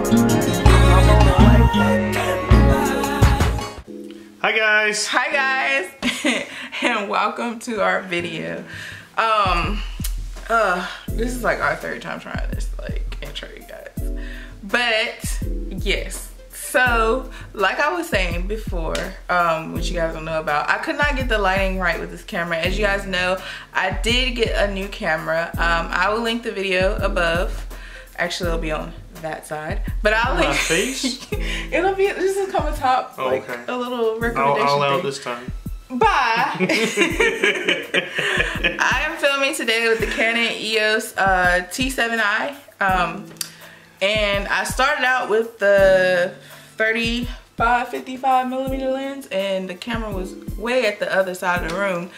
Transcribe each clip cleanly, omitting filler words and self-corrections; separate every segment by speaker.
Speaker 1: Hi guys.
Speaker 2: Hi guys, and welcome to our video. This is like our third time trying this intro, you guys. But yes, so like I was saying before, which you guys don't know about, I could not get the lighting right with this camera. As you guys know, I did get a new camera. I will link the video above. Actually, it'll be on that side, but I'll link.
Speaker 1: My face?
Speaker 2: It'll be, this will come on top, like a little recommendation.
Speaker 1: I'll allow
Speaker 2: thing.
Speaker 1: this time.
Speaker 2: Bye. I am filming today with the Canon EOS T7i, and I started out with the 55 millimeter lens, and the camera was way at the other side of the room,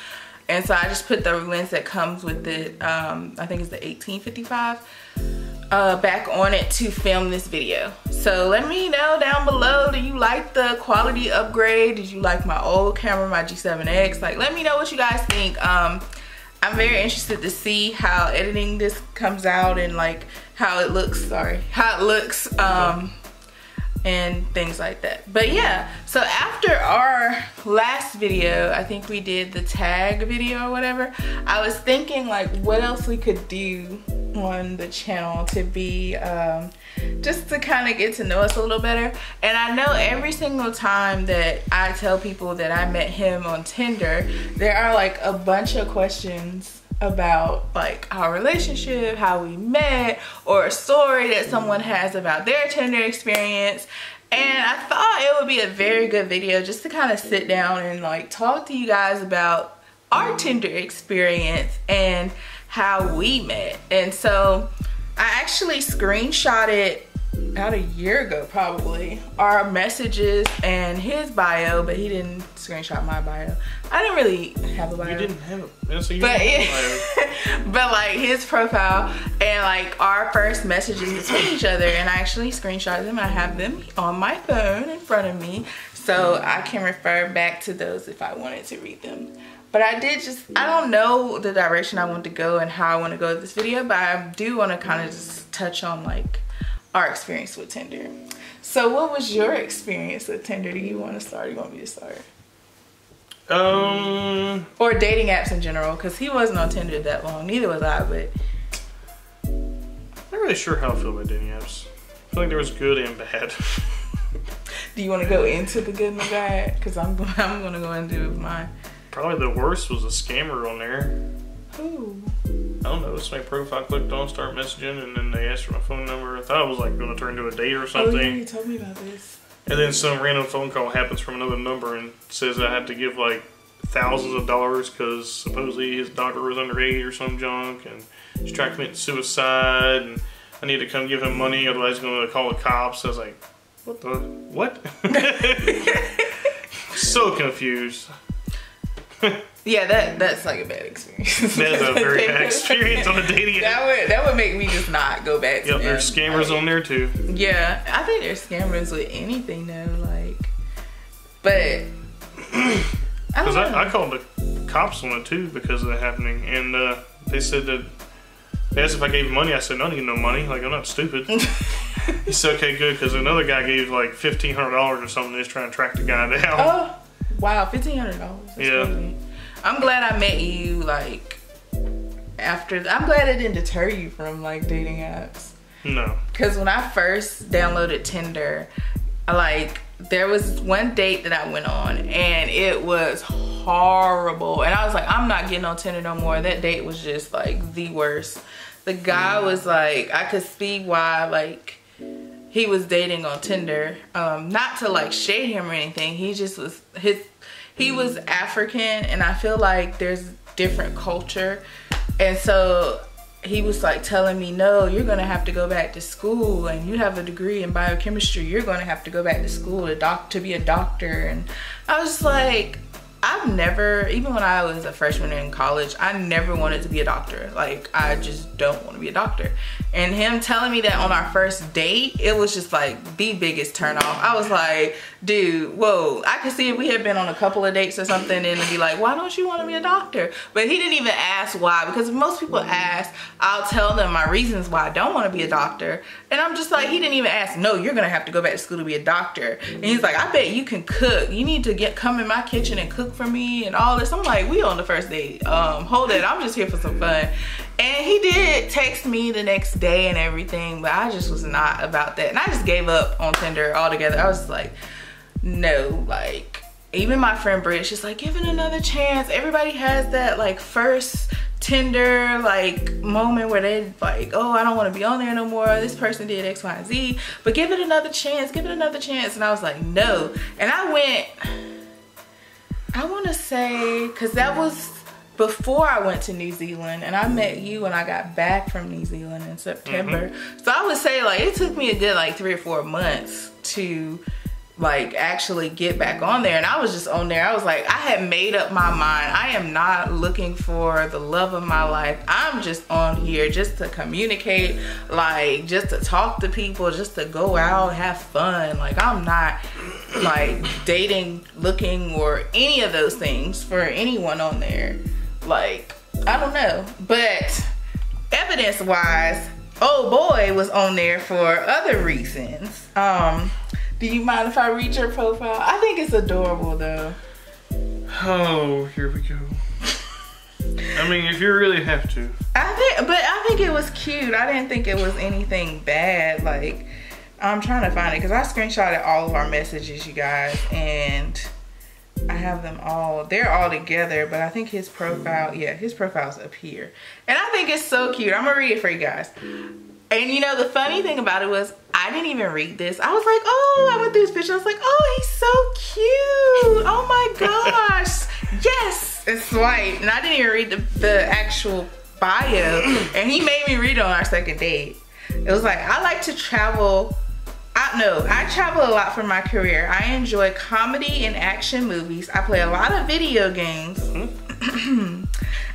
Speaker 2: and so I just put the lens that comes with it. I think it's the 1855. Back on it to film this video. So let me know down below, do you like the quality upgrade? Did you like my old camera, my G7X? Like, let me know what you guys think. I'm very interested to see how editing this comes out and like how it looks, and things like that. But yeah, so after our last video, I think we did the tag video or whatever, I was thinking like what else we could do on the channel to be just to kind of get to know us a little better. And I know every single time that I tell people that I met him on Tinder, there are like a bunch of questions about like our relationship, how we met, or a story that someone has about their Tinder experience. And I thought it would be a very good video just to kind of sit down and like talk to you guys about our Tinder experience and how we met. And so I actually screenshotted about a year ago probably our messages and his bio, but he didn't screenshot my bio. I didn't really have a bio.
Speaker 1: You didn't have it. So you didn't have a bio.
Speaker 2: But like his profile and like our first messages between each other, and I actually screenshotted them. I have them on my phone in front of me, so I can refer back to those if I wanted to read them. But I don't know the direction I want to go and how I want to go with this video, but I do want to kind of just touch on like our experience with Tinder. So what was your experience with Tinder? Do you want to start or you want me to start? Or dating apps in general, because he wasn't on Tinder that long, neither was I, but
Speaker 1: I'm not really sure how I feel about dating apps. I feel like there was good and bad.
Speaker 2: Do you want to go into the good and the bad? Because I'm going to go into mine.
Speaker 1: Probably the worst was a scammer on there.
Speaker 2: Who?
Speaker 1: I don't know, it's my profile, clicked on, start messaging, and then they asked for my phone number. I thought it was like going to turn into a date or something.
Speaker 2: Oh yeah, you told me about this.
Speaker 1: And then some random phone call happens from another number and says I have to give like thousands of dollars because supposedly his daughter was underage or some junk, and he's trying to commit suicide, and I need to come give him money, otherwise he's going to call the cops. I was like, what the, what? So confused.
Speaker 2: Yeah, that's like a bad experience.
Speaker 1: That's a very bad experience on a dating app.
Speaker 2: That would make me just not go back to them.
Speaker 1: There's scammers on there too.
Speaker 2: Yeah, I think there's scammers with anything though, like, but I don't know.
Speaker 1: I called the cops on it too because of that happening, and they said that, they asked if I gave money. I said, no, I need no money, like I'm not stupid. He said, okay, good, because another guy gave like $1,500 or something, just trying to track the guy down.
Speaker 2: Oh, wow, $1,500.
Speaker 1: Yeah.
Speaker 2: Crazy. I'm glad I met you like after. I'm glad it didn't deter you from like dating apps.
Speaker 1: No.
Speaker 2: Because when I first downloaded Tinder, like there was one date that I went on and it was horrible. And I was like, I'm not getting on Tinder no more. That date was just like the worst. The guy was like, I could see why like he was dating on Tinder. Not to like shade him or anything. He just was, he was African, and I feel like there's different culture. And so he was like telling me, no, you're gonna have to go back to school, and you have a degree in biochemistry, you're gonna have to go back to school to be a doctor. And I was just like, I've never, even when I was a freshman in college, I never wanted to be a doctor. Like, I just don't want to be a doctor. And him telling me that on our first date, it was just like the biggest turn off. I was like, dude, whoa. I could see if we had been on a couple of dates or something and it'd be like, why don't you want to be a doctor? But he didn't even ask why, because if most people ask, I'll tell them my reasons why I don't want to be a doctor. And I'm just like, he didn't even ask, no, you're going to have to go back to school to be a doctor. And he's like, I bet you can cook. You need to come in my kitchen and cook for me and all this. I'm like, we on the first date. Hold it, I'm just here for some fun. And he did text me the next day and everything, but I just was not about that. And I just gave up on Tinder altogether. I was like, no, like, even my friend Britt, she's like, give it another chance. Everybody has that like first Tinder like moment where they like, oh, I don't want to be on there no more. This person did X, Y, and Z, but give it another chance, give it another chance. And I was like, no. And I went, I want to say, because that was before I went to New Zealand, and I met you when I got back from New Zealand in September. So I would say like it took me a good like 3 or 4 months to like actually get back on there. And I was just on there. I was like, I had made up my mind. I am not looking for the love of my life. I'm just on here just to communicate, like just to talk to people, just to go out, have fun. Like I'm not like dating, looking, or any of those things for anyone on there. Like, I don't know. But evidence wise, oh boy was on there for other reasons. Do you mind if I read your profile? I think it's adorable though.
Speaker 1: Oh, here we go. I mean, if you really have to.
Speaker 2: I think it was cute. I didn't think it was anything bad. Like, I'm trying to find it because I screenshotted all of our messages, you guys, and I have them all. They're all together, but I think his profile, yeah, his profile's up here. And I think it's so cute. I'm gonna read it for you guys. And you know, the funny thing about it was, I didn't even read this. I was like, oh, I went through his picture. I was like, oh, he's so cute. Oh my gosh. Yes. And swipe. And I didn't even read the actual bio. And he made me read it on our second date. It was like, I like to travel. I travel a lot for my career. I enjoy comedy and action movies. I play a lot of video games.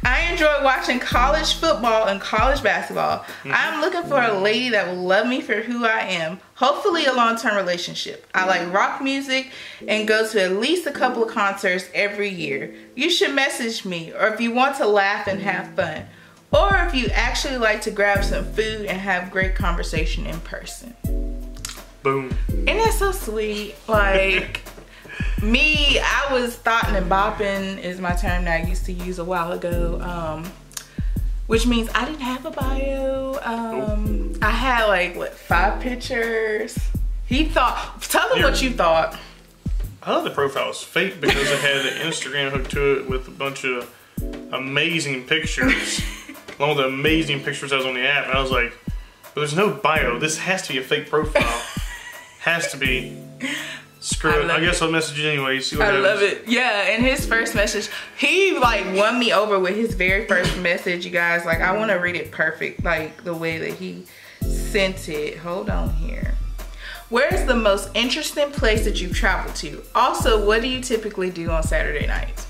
Speaker 2: I enjoy watching college football and college basketball. I'm looking for a lady that will love me for who I am. Hopefully a long-term relationship. I like rock music and go to at least a couple of concerts every year. You should message me, or if you want to laugh and have fun. Or if you actually like to grab some food and have great conversation in person.
Speaker 1: Boom.
Speaker 2: Isn't that so sweet? Like, me, I was thoughtin' and bopping is my term that I used to use a while ago. Which means I didn't have a bio. I had like, what, 5 pictures? He thought, tell them what you thought.
Speaker 1: I thought the profile was fake because it had an Instagram hook to it with a bunch of amazing pictures. One of the amazing pictures I was on the app. And I was like, but there's no bio. This has to be a fake profile. Has to be. Screw it. I guess I'll message you anyway. See what happens.
Speaker 2: I love it. Yeah, and his first message, he like won me over with his very first message, you guys. Like, I want to read it perfect, like the way that he sent it. Hold on here. Where is the most interesting place that you've traveled to? Also, what do you typically do on Saturday nights?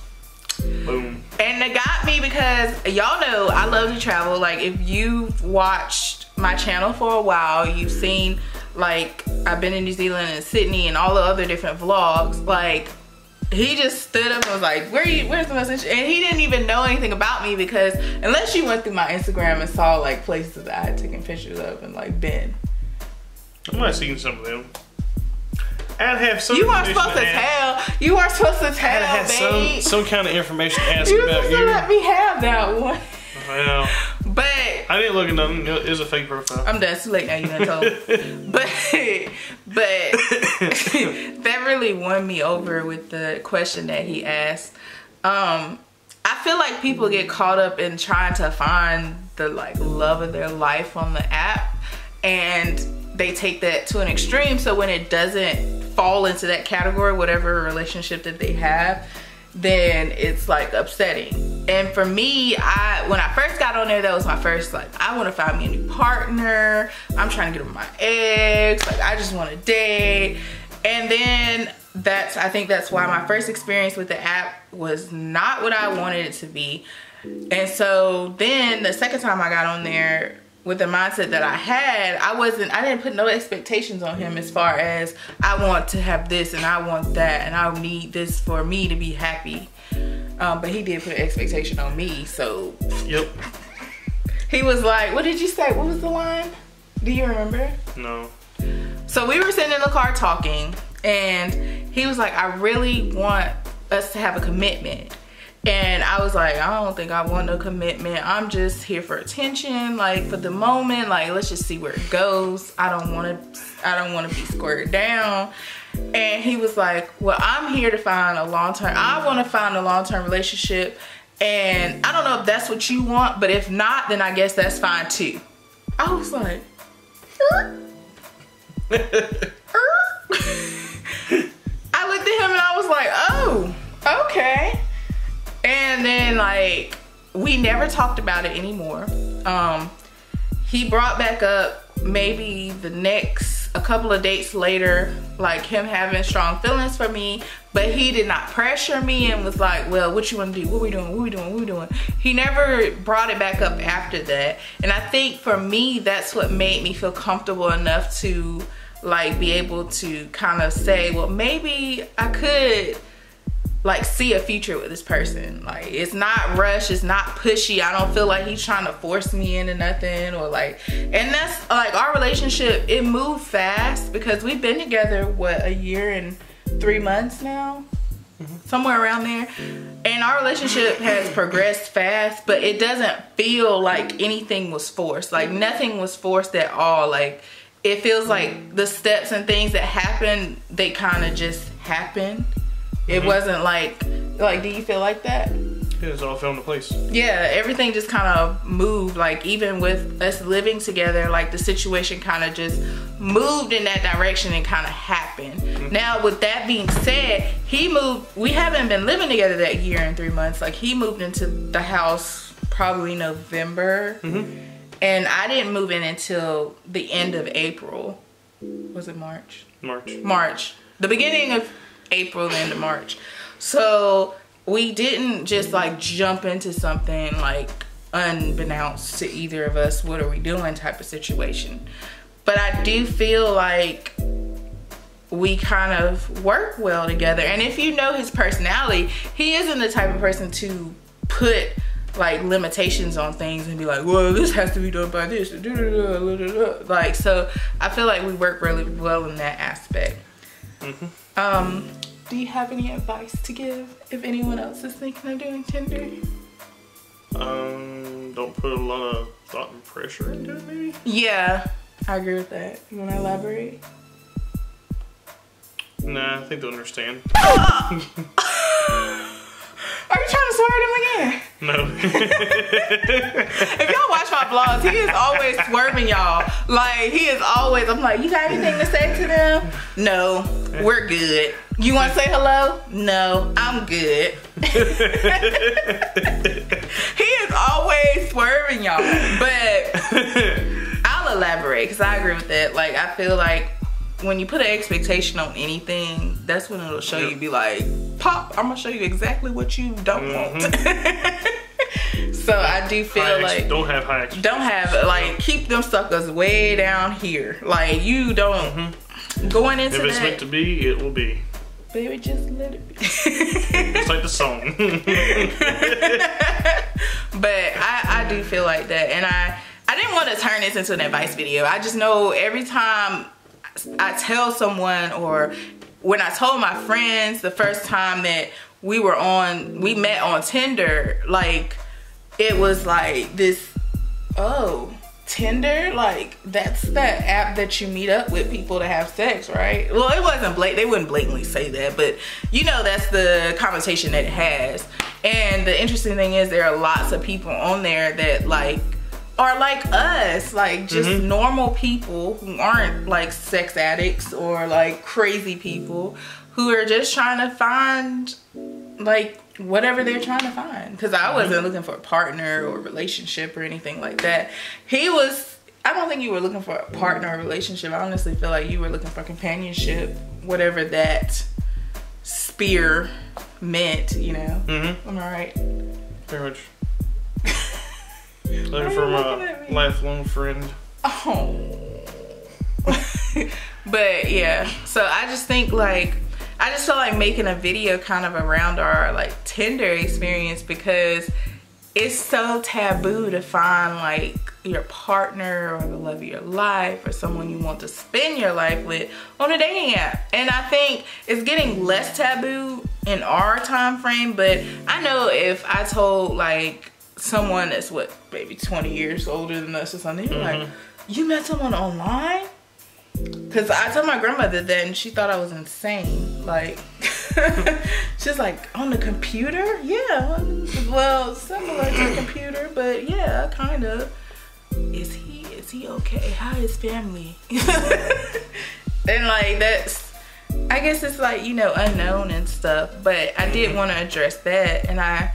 Speaker 1: Boom.
Speaker 2: And it got me because y'all know I love to travel. Like, if you've watched my channel for a while, you've seen like I've been in New Zealand and Sydney and all the other different vlogs. Like, he just stood up and was like, where's the message? And he didn't even know anything about me, because unless you went through my Instagram and saw like places that I had taken pictures of and like been.
Speaker 1: I might have seen some of them. I'd have some.
Speaker 2: You weren't supposed to tell. You weren't supposed to tell,
Speaker 1: I'd have
Speaker 2: babe.
Speaker 1: some kind of information to ask
Speaker 2: You were
Speaker 1: about
Speaker 2: supposed to let me have that one.
Speaker 1: Well,
Speaker 2: but
Speaker 1: I didn't look at nothing. It was a fake profile.
Speaker 2: I'm done. It's too late now. You done told. but that really won me over with the question that he asked. I feel like people get caught up in trying to find the like love of their life on the app, and they take that to an extreme. So when it doesn't fall into that category, whatever relationship that they have, then it's like upsetting. And for me, when I first got on there, that was my first, like, I want to find me a new partner. I'm trying to get over my ex. Like, I just want to date. And then I think that's why my first experience with the app was not what I wanted it to be. And so then the second time I got on there, with the mindset that I had, I didn't put no expectations on him as far as I want to have this and I want that and I need this for me to be happy. But he did put an expectation on me, so.
Speaker 1: Yep.
Speaker 2: He was like, what did you say? What was the line? Do you remember?
Speaker 1: No.
Speaker 2: So we were sitting in the car talking and he was like, I really want us to have a commitment. And I was like, I don't think I want no commitment. I'm just here for attention, like for the moment. Like, let's just see where it goes. I don't want to be squared down. And he was like, well, I'm here to find a long-term. I want to find a long-term relationship. And I don't know if that's what you want, but if not, then I guess that's fine too. I was like, I looked at him and I was like, oh, okay. And then like, we never talked about it anymore. He brought back up maybe a couple of dates later, like him having strong feelings for me, but he did not pressure me and was like, well, what you want to do? What we doing? What we doing? What we doing? He never brought it back up after that. And I think for me, that's what made me feel comfortable enough to like be able to kind of say, well, maybe I could like see a future with this person. Like, it's not rushed, it's not pushy. I don't feel like he's trying to force me into nothing or like, and that's like our relationship, it moved fast because we've been together, what, a year and 3 months now? Somewhere around there. And our relationship has progressed fast, but it doesn't feel like anything was forced. Like nothing was forced at all. Like it feels like the steps and things that happened, they kind of just happened. It wasn't like, do you feel like that?
Speaker 1: Yeah, it's all fell into place.
Speaker 2: Yeah, everything just kind of moved. Like even with us living together, like the situation kind of just moved in that direction and kind of happened. Now with that being said, he moved, we haven't been living together that year and 3 months. Like he moved into the house probably November. And I didn't move in until the end of April. Was it March? March. The beginning of April, the end of March. So we didn't just like jump into something like unbeknownst to either of us, what are we doing type of situation. But I do feel like we kind of work well together. And if you know his personality, he isn't the type of person to put like limitations on things and be like, well, this has to be done by this. Like, so I feel like we work really well in that aspect. Do you have any advice to give if anyone else is thinking of doing Tinder?
Speaker 1: Don't put a lot of thought and pressure into it, maybe? Yeah,
Speaker 2: I agree with that. You want to elaborate?
Speaker 1: Nah, I think they'll understand.
Speaker 2: Are you trying to swear at him again?
Speaker 1: No.
Speaker 2: If y'all watch my vlogs, he is always swerving y'all. Like, he is always, I'm like, you got anything to say to them? No, we're good. You want to say hello? No, I'm good. He is always swerving y'all. But I'll elaborate because I agree with that. Like, I feel like when you put an expectation on anything, that's when it'll show you, be like, pop, I'm gonna show you exactly what you don't want. So I do feel like
Speaker 1: don't have high expectations. Don't
Speaker 2: have, like, keep them suckers way down here. Like, you don't going into that.
Speaker 1: If it's meant to be, it will be.
Speaker 2: Baby, just let it be.
Speaker 1: It's like the song.
Speaker 2: But I do feel like that, and I didn't want to turn this into an advice video. I just know every time I tell someone, or when I told my friends the first time that we met on Tinder, like, it was like this, oh, Tinder, like, that's that app that you meet up with people to have sex, right? Well, it wasn't they wouldn't blatantly say that, but you know, that's the connotation that it has. And the interesting thing is there are lots of people on there that like are like us, like just normal people who aren't like sex addicts or like crazy people who are just trying to find like whatever they're trying to find. Because I wasn't looking for a partner or relationship or anything like that. I don't think you were looking for a partner or relationship. I honestly feel like you were looking for companionship, whatever that spear meant, you know.
Speaker 1: Mm-hmm.
Speaker 2: Am I right?
Speaker 1: Pretty much. Looking for my lifelong friend.
Speaker 2: Oh. But yeah, so I just think like, I just feel like making a video kind of around our like Tinder experience, because it's so taboo to find like your partner or the love of your life or someone you want to spend your life with on a dating app. And I think it's getting less taboo in our time frame, but I know if I told like someone that's what, maybe 20 years older than us or something, like, you met someone online? Because I told my grandmother that and she thought I was insane. Like, she's like, on the computer? Yeah, well, similar to a computer, but yeah, kind of. Is he okay? How is family? And like, that's, I guess it's like, you know, unknown and stuff, but I did want to address that. And I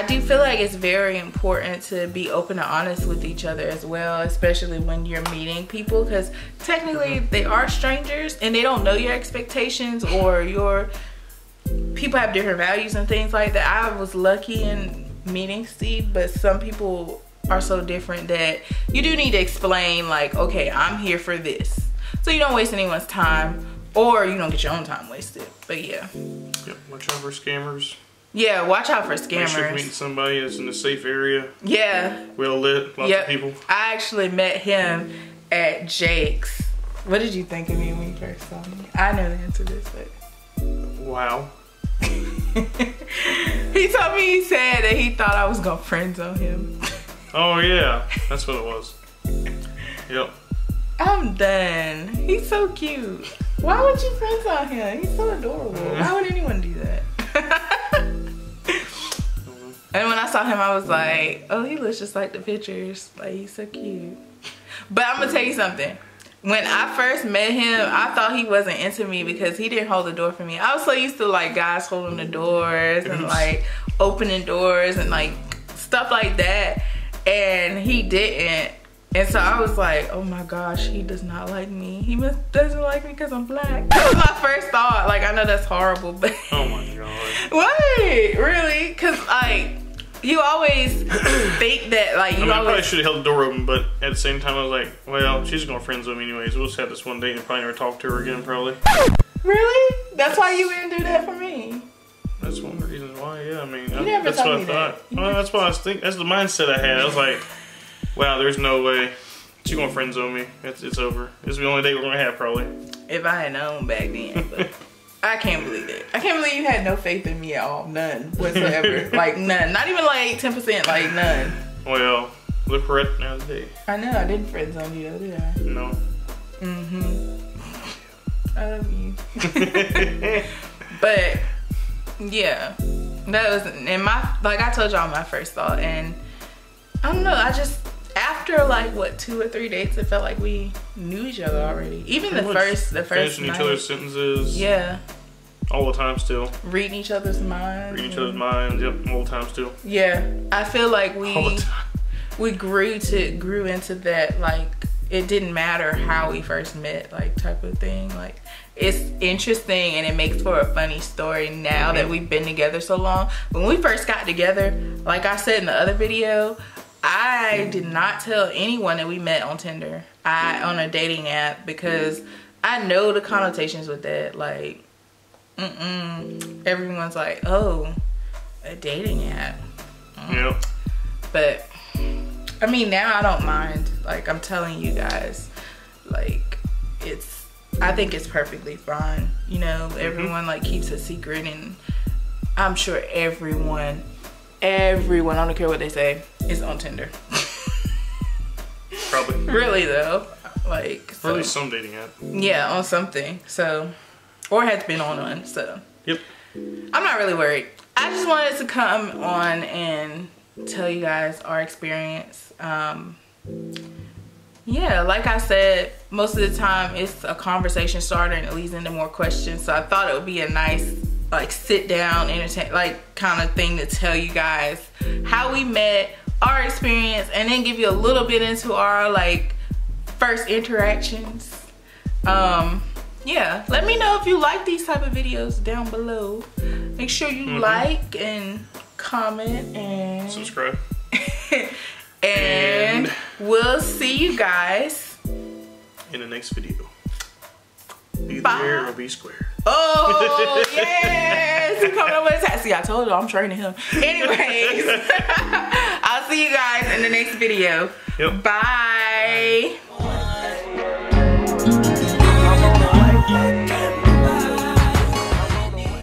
Speaker 2: do feel like it's very important to be open and honest with each other as well, especially when you're meeting people, because technically they are strangers and they don't know your expectations, or your people have different values and things like that. I was lucky in meeting Steve, but some people are so different that you do need to explain like, okay, I'm here for this, so you don't waste anyone's time or you don't get your own time wasted. But yeah.
Speaker 1: Yep, watch out for scammers.
Speaker 2: Yeah, watch out for scammers.
Speaker 1: Make sure you're meeting somebody that's in a safe area.
Speaker 2: Yeah.
Speaker 1: Well lit, lots of people. I
Speaker 2: actually met him at Jake's. What did you think of me when you first saw me? I know the answer to this, but...
Speaker 1: Wow.
Speaker 2: He told me, he said that he thought I was gonna friend zone him.
Speaker 1: Oh yeah, that's what it was. Yep.
Speaker 2: I'm done. He's so cute. Why would you friend zone him? He's so adorable. Why would anyone do that? And when I saw him, I was like, oh, he looks just like the pictures. Like, he's so cute. But I'm gonna tell you something. When I first met him, I thought he wasn't into me because he didn't hold the door for me. I was so used to like guys holding the doors and like opening doors and like stuff like that. And he didn't. And so I was like, oh my gosh, he does not like me. He doesn't like me because I'm black. That was my first thought. Like, I know that's horrible, but...
Speaker 1: Oh my God.
Speaker 2: What? Really? Because, like, you always think that, like,
Speaker 1: I probably should have held the door open, but at the same time, I was like, well, she's going to friends with me anyways. We'll just have this one date and probably never talk to her again, probably.
Speaker 2: Really? That's why you didn't do that for me?
Speaker 1: That's one of the reasons why, yeah. I mean,
Speaker 2: you never
Speaker 1: that's what I thought. Well, that's what I was thinking. That's the mindset I had. I was like... Wow, there's no way she's gonna friend zone me. It's over. This is the only date we're gonna have, probably.
Speaker 2: If I had known back then, but I can't believe it. I can't believe you had no faith in me at all. None whatsoever. Like, none. Not even like 10%, like none.
Speaker 1: Well, look right now today.
Speaker 2: I know, I didn't friend zone you though, did I?
Speaker 1: No.
Speaker 2: I love you. But, yeah. That was, and like I told y'all, my first thought, and I don't know, I just, after like what 2 or 3 dates, it felt like we knew each other already. Even the first
Speaker 1: finishing
Speaker 2: night.
Speaker 1: each other's sentences.
Speaker 2: Yeah.
Speaker 1: All the time still.
Speaker 2: Reading each other's minds.
Speaker 1: Reading each other's minds. Yep. All the time still.
Speaker 2: Yeah. I feel like
Speaker 1: all the time.
Speaker 2: We grew into that, like, it didn't matter how we first met, like, type of thing. Like, it's interesting and it makes for a funny story now that we've been together so long. When we first got together, like I said in the other video, I did not tell anyone that we met on Tinder, on a dating app, because I know the connotations with that. Like, everyone's like, oh, a dating app.
Speaker 1: Yep.
Speaker 2: But I mean, now I don't mind. Like, I'm telling you guys, like, I think it's perfectly fine. You know, everyone like keeps a secret, and I'm sure everyone, I don't care what they say, is on Tinder.
Speaker 1: Probably.
Speaker 2: Really though, like.
Speaker 1: Or at least some dating app.
Speaker 2: Yeah, on something. So, or has been on one. So.
Speaker 1: Yep.
Speaker 2: I'm not really worried. I just wanted to come on and tell you guys our experience. Yeah, like I said, most of the time it's a conversation starter and it leads into more questions. So I thought it would be a nice, like, sit down, entertain, like, kind of thing to tell you guys how we met, our experience, and then give you a little bit into our, like, first interactions. Yeah, let me know if you like these type of videos down below. Make sure you like and comment and
Speaker 1: subscribe.
Speaker 2: and we'll see you guys
Speaker 1: in the next video. Be
Speaker 2: Bye.
Speaker 1: there or be square.
Speaker 2: Oh, yes! He's coming over the taxi. I told you I'm training him. Anyways, I'll see you guys in the next video.
Speaker 1: Yep.
Speaker 2: Bye.